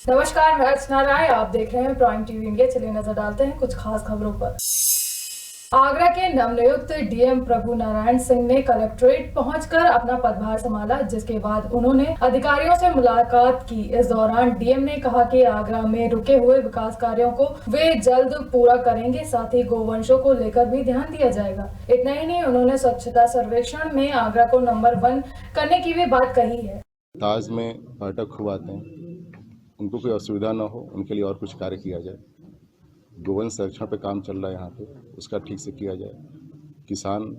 नमस्कार, मैं अर्चना राय। आप देख रहे हैं प्राइम टीवी इंडिया। चलिए नजर डालते हैं कुछ खास खबरों पर। आगरा के नवनियुक्त डीएम प्रभु नारायण सिंह ने कलेक्ट्रेट पहुंचकर अपना पदभार संभाला, जिसके बाद उन्होंने अधिकारियों से मुलाकात की। इस दौरान डीएम ने कहा कि आगरा में रुके हुए विकास कार्यों को वे जल्द पूरा करेंगे, साथ ही गोवंशों को लेकर भी ध्यान दिया जाएगा। इतना ही नहीं, उन्होंने स्वच्छता सर्वेक्षण में आगरा को नंबर 1 करने की भी बात कही है। ताज में पर्यटक खूब आते हैं, उनको कोई असुविधा न हो, उनके लिए और कुछ कार्य किया जाए। गोवंश संरक्षण पे काम चल रहा है यहाँ पे, उसका ठीक से किया जाए। किसान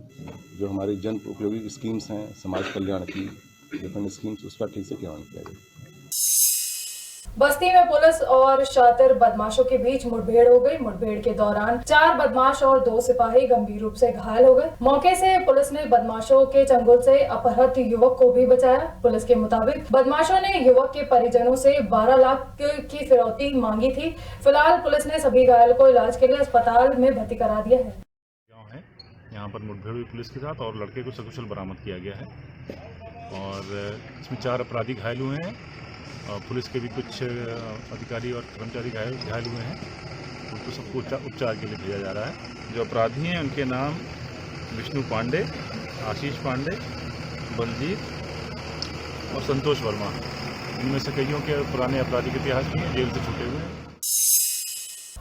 जो हमारी जन उपयोगी स्कीम्स हैं, समाज कल्याण की डिफरेंट स्कीम्स, उसका ठीक से क्रियान्वयन किया जाए। बस्ती में पुलिस और शातिर बदमाशों के बीच मुठभेड़ हो गई। मुठभेड़ के दौरान 4 बदमाश और 2 सिपाही गंभीर रूप से घायल हो गए। मौके से पुलिस ने बदमाशों के चंगुल से अपहृत युवक को भी बचाया। पुलिस के मुताबिक बदमाशों ने युवक के परिजनों से 12 लाख की फिरौती मांगी थी। फिलहाल पुलिस ने सभी घायलों को इलाज के लिए अस्पताल में भर्ती करा दिया है। यहाँ पर मुठभेड़ हुई पुलिस के साथ और लड़के को सकुशल बरामद किया गया है और इसमें 4 अपराधी घायल हुए हैं और पुलिस के भी कुछ अधिकारी और कर्मचारी घायल हुए हैं। उनको सबको उपचार के लिए भेजा जा रहा है। जो अपराधी हैं उनके नाम विष्णु पांडे, आशीष पांडे, बलजीत और संतोष वर्मा। इनमें से कईयों के पुराने आपराधिक इतिहास भी हैं, जेल से छूटे हुए हैं।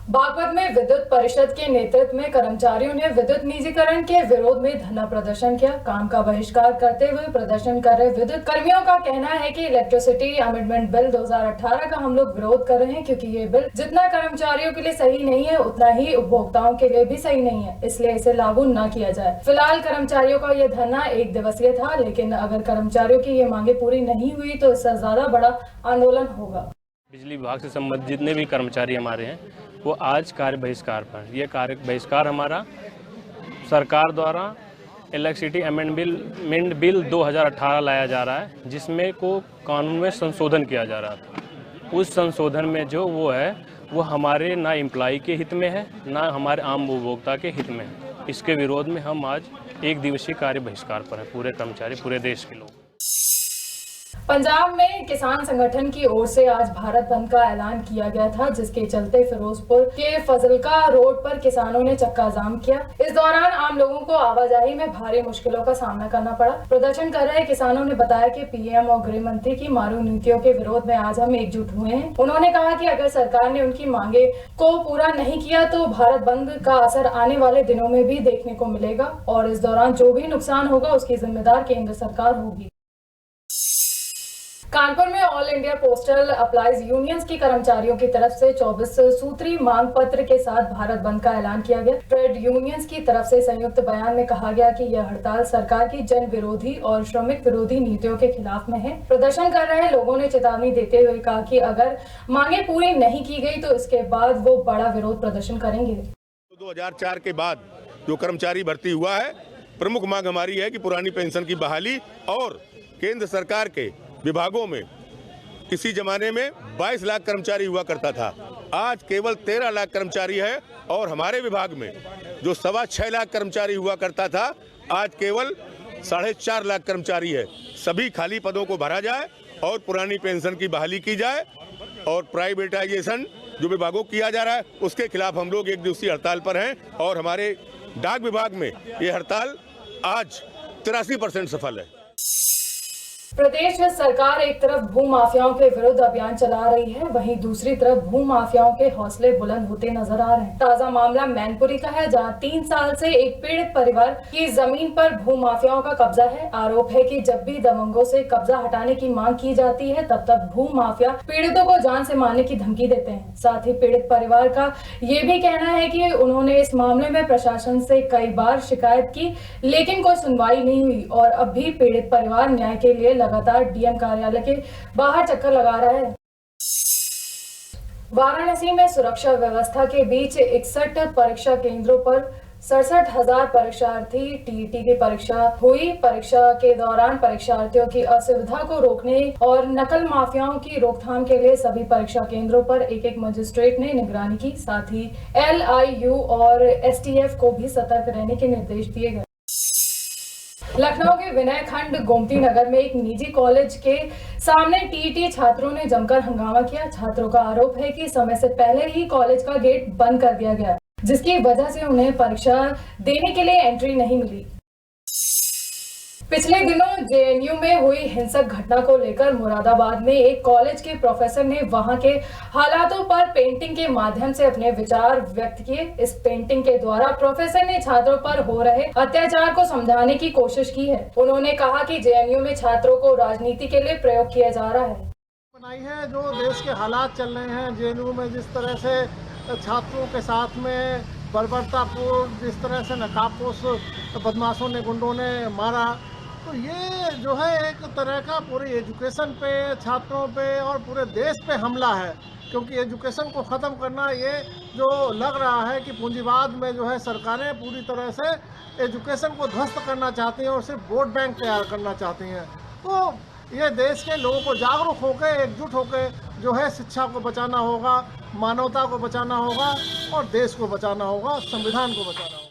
बागपत में विद्युत परिषद के नेतृत्व में कर्मचारियों ने विद्युत निजीकरण के विरोध में धरना प्रदर्शन किया। काम का बहिष्कार करते हुए प्रदर्शन कर रहे विद्युत कर्मियों का कहना है कि इलेक्ट्रिसिटी अमेंडमेंट बिल 2018 का हम लोग विरोध कर रहे हैं, क्योंकि ये बिल जितना कर्मचारियों के लिए सही नहीं है, उतना ही उपभोक्ताओं के लिए भी सही नहीं है, इसलिए इसे लागू न किया जाए। फिलहाल कर्मचारियों का ये धरना 1 दिवसीय था, लेकिन अगर कर्मचारियों की ये मांगे पूरी नहीं हुई तो इससे ज्यादा बड़ा आंदोलन होगा। बिजली विभाग से संबंधित जितने भी कर्मचारी हमारे हैं वो आज कार्य बहिष्कार पर। यह कार्य बहिष्कार हमारा सरकार द्वारा इलेक्ट्रिसिटी अमेंडमेंट बिल 2018 लाया जा रहा है, जिसमें को कानून में संशोधन किया जा रहा था। उस संशोधन में जो वो है वो हमारे ना एम्प्लॉय के हित में है, ना हमारे आम उपभोक्ता के हित में है। इसके विरोध में हम आज 1 दिवसीय कार्य बहिष्कार पर हैं, पूरे कर्मचारी, पूरे देश के लोग। पंजाब में किसान संगठन की ओर से आज भारत बंद का ऐलान किया गया था, जिसके चलते फिरोजपुर के फजलका रोड पर किसानों ने चक्का जाम किया। इस दौरान आम लोगों को आवाजाही में भारी मुश्किलों का सामना करना पड़ा। प्रदर्शन कर रहे किसानों ने बताया कि पीएम और गृह मंत्री की मारू नीतियों के विरोध में आज हम एकजुट हुए हैं। उन्होंने कहा कि अगर सरकार ने उनकी मांगे को पूरा नहीं किया तो भारत बंद का असर आने वाले दिनों में भी देखने को मिलेगा और इस दौरान जो भी नुकसान होगा उसकी जिम्मेदार केंद्र सरकार होगी। कानपुर में all India postal applies unions की कर्मचारियों की तरफ से 24 सूत्री मांग पत्र के साथ भारत बंद का ऐलान किया गया। ट्रेड यूनियंस की तरफ से संयुक्त बयान में कहा गया कि यह हड़ताल सरकार की जन विरोधी और श्रमिक विरोधी नीतियों के खिलाफ में है। प्रदर्शन कर रहे लोगों ने चेतावनी देते हुए कहा कि अगर मांगे पूरी नहीं की गई तो इसके बाद वो बड़ा विरोध प्रदर्शन करेंगे। 2004 के बाद जो कर्मचारी भर्ती हुआ है, प्रमुख मांग हमारी है कि पुरानी पेंशन की बहाली और केंद्र सरकार के विभागों में किसी जमाने में 22 लाख कर्मचारी हुआ करता था, आज केवल 13 लाख कर्मचारी है और हमारे विभाग में जो 6.25 लाख कर्मचारी हुआ करता था, आज केवल 4.5 लाख कर्मचारी है। सभी खाली पदों को भरा जाए और पुरानी पेंशन की बहाली की जाए और प्राइवेटाइजेशन जो विभागों किया जा रहा है उसके खिलाफ हम लोग 1 दिवसीय हड़ताल पर हैं और हमारे डाक विभाग में ये हड़ताल आज 83% सफल है। प्रदेश सरकार एक तरफ भू माफियाओं के विरुद्ध अभियान चला रही है, वहीं दूसरी तरफ भू माफियाओं के हौसले बुलंद होते नजर आ रहे हैं। ताजा मामला मैनपुरी का है, जहां 3 साल से एक पीड़ित परिवार की जमीन पर भू माफियाओं का कब्जा है। आरोप है कि जब भी दबंगों से कब्जा हटाने की मांग की जाती है तब तक भू माफिया पीड़ितों को जान से मारने की धमकी देते हैं। साथ ही पीड़ित परिवार का ये भी कहना है कि उन्होंने इस मामले में प्रशासन से कई बार शिकायत की, लेकिन कोई सुनवाई नहीं हुई और अब भी पीड़ित परिवार न्याय के लिए लगातार डीएम कार्यालय के बाहर चक्कर लगा रहा है। वाराणसी में सुरक्षा व्यवस्था के बीच 61 परीक्षा केंद्रों पर 67,000 परीक्षार्थी टीईटी की परीक्षा हुई। परीक्षा के दौरान परीक्षार्थियों की असुविधा को रोकने और नकल माफियाओं की रोकथाम के लिए सभी परीक्षा केंद्रों पर एक मजिस्ट्रेट ने निगरानी की। साथ ही LIU और STF को भी सतर्क रहने के निर्देश दिए गए। लखनऊ के विनय खंड गोमती नगर में एक निजी कॉलेज के सामने टीईटी छात्रों ने जमकर हंगामा किया। छात्रों का आरोप है कि समय से पहले ही कॉलेज का गेट बंद कर दिया गया, जिसकी वजह से उन्हें परीक्षा देने के लिए एंट्री नहीं मिली। पिछले दिनों जेएनयू में हुई हिंसक घटना को लेकर मुरादाबाद में एक कॉलेज के प्रोफेसर ने वहां के हालातों पर पेंटिंग के माध्यम से अपने विचार व्यक्त किए। इस पेंटिंग के द्वारा प्रोफेसर ने छात्रों पर हो रहे अत्याचार को समझाने की कोशिश की है। उन्होंने कहा कि जेएनयू में छात्रों को राजनीति के लिए प्रयोग किया जा रहा है। बनाई है जो देश के हालात चल रहे हैं, जेएनयू में जिस तरह से छात्रों के साथ में बर्बरतापूर्ण, जिस तरह से नकाबपोश बदमाशों ने, गुंडों ने मारा, तो ये जो है एक तरह का पूरी एजुकेशन पे, छात्रों पे और पूरे देश पे हमला है। क्योंकि एजुकेशन को ख़त्म करना, ये जो लग रहा है कि पूंजीवाद में जो है सरकारें पूरी तरह से एजुकेशन को ध्वस्त करना चाहती हैं और सिर्फ वोट बैंक तैयार करना चाहती हैं। तो ये देश के लोगों को जागरूक होकर, एकजुट होकर जो है शिक्षा को बचाना होगा, मानवता को बचाना होगा और देश को बचाना होगा, संविधान को बचाना होगा।